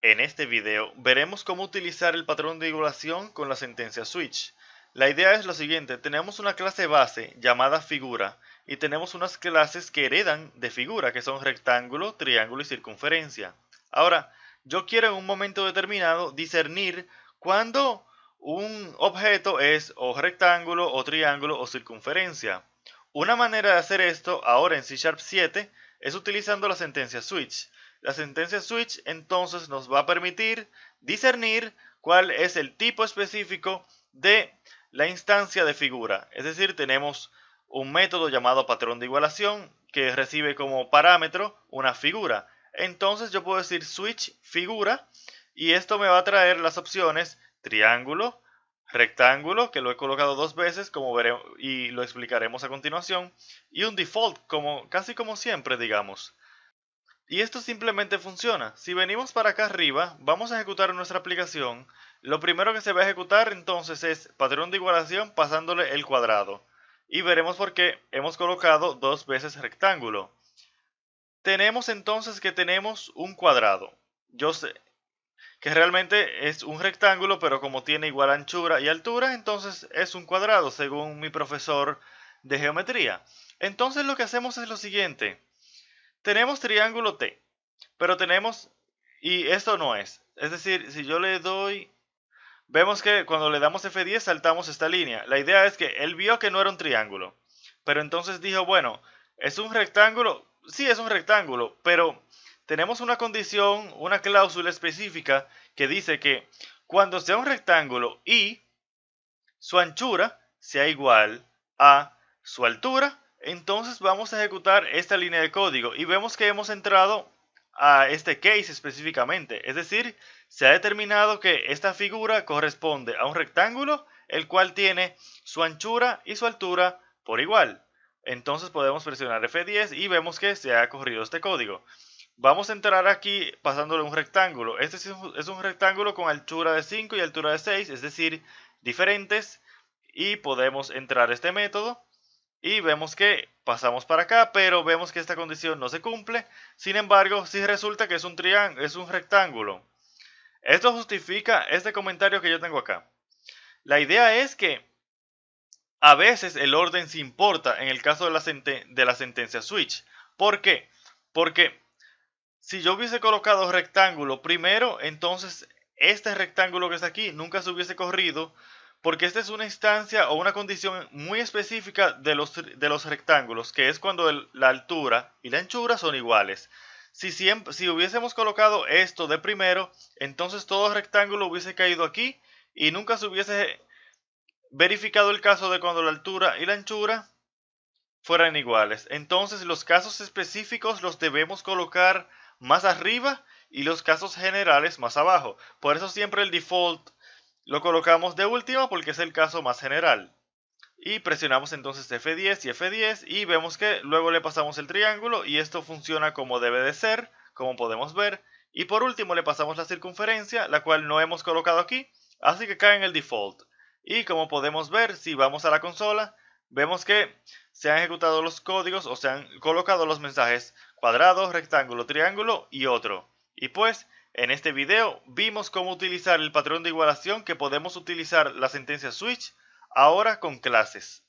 En este video veremos cómo utilizar el patrón de igualación con la sentencia switch. La idea es lo siguiente: tenemos una clase base llamada figura y tenemos unas clases que heredan de figura, que son rectángulo, triángulo y circunferencia. Ahora, yo quiero en un momento determinado discernir cuándo un objeto es o rectángulo o triángulo o circunferencia. Una manera de hacer esto ahora en C# 7 es utilizando la sentencia switch. La sentencia switch entonces nos va a permitir discernir cuál es el tipo específico de la instancia de figura. Es decir, tenemos un método llamado patrón de igualación que recibe como parámetro una figura. Entonces yo puedo decir switch figura y esto me va a traer las opciones triángulo, rectángulo, que lo he colocado dos veces como veremos y lo explicaremos a continuación, y un default, casi como siempre, digamos. Y esto simplemente funciona. Si venimos para acá arriba, vamos a ejecutar nuestra aplicación. Lo primero que se va a ejecutar entonces es patrón de igualación pasándole el cuadrado. Y veremos por qué hemos colocado dos veces rectángulo. Tenemos entonces que tenemos un cuadrado. Yo sé que realmente es un rectángulo, pero como tiene igual anchura y altura, entonces es un cuadrado según mi profesor de geometría. Entonces lo que hacemos es lo siguiente. Tenemos triángulo T, pero tenemos, y esto no es. Es decir, si yo le doy, vemos que cuando le damos F10 saltamos esta línea. La idea es que él vio que no era un triángulo, pero entonces dijo, bueno, ¿es un rectángulo? Sí, es un rectángulo, pero tenemos una condición, una cláusula específica que dice que cuando sea un rectángulo y su anchura sea igual a su altura, entonces vamos a ejecutar esta línea de código y vemos que hemos entrado a este case específicamente. Es decir, se ha determinado que esta figura corresponde a un rectángulo el cual tiene su anchura y su altura por igual. Entonces podemos presionar F10 y vemos que se ha corrido este código. Vamos a entrar aquí pasándole un rectángulo. Este es un rectángulo con altura de 5 y altura de 6, es decir, diferentes. Y podemos entrar a este método y vemos que pasamos para acá, pero vemos que esta condición no se cumple. Sin embargo, sí resulta que es un rectángulo. Esto justifica este comentario que yo tengo acá. La idea es que a veces el orden sí importa en el caso de la sentencia switch. ¿Por qué? Porque si yo hubiese colocado rectángulo primero, entonces este rectángulo que está aquí nunca se hubiese corrido, porque esta es una instancia o una condición muy específica de los rectángulos, que es cuando la altura y la anchura son iguales. Si hubiésemos colocado esto de primero, entonces todo rectángulo hubiese caído aquí y nunca se hubiese verificado el caso de cuando la altura y la anchura fueran iguales. Entonces los casos específicos los debemos colocar más arriba y los casos generales más abajo. Por eso siempre el default lo colocamos de último porque es el caso más general. Y presionamos entonces F10 y F10 y vemos que luego le pasamos el triángulo y esto funciona como debe de ser, como podemos ver. Y por último le pasamos la circunferencia, la cual no hemos colocado aquí, así que cae en el default. Y como podemos ver, si vamos a la consola, vemos que se han ejecutado los códigos o se han colocado los mensajes cuadrado, rectángulo, triángulo y otro. Y pues, en este video vimos cómo utilizar el patrón de igualación que podemos utilizar la sentencia switch ahora con clases.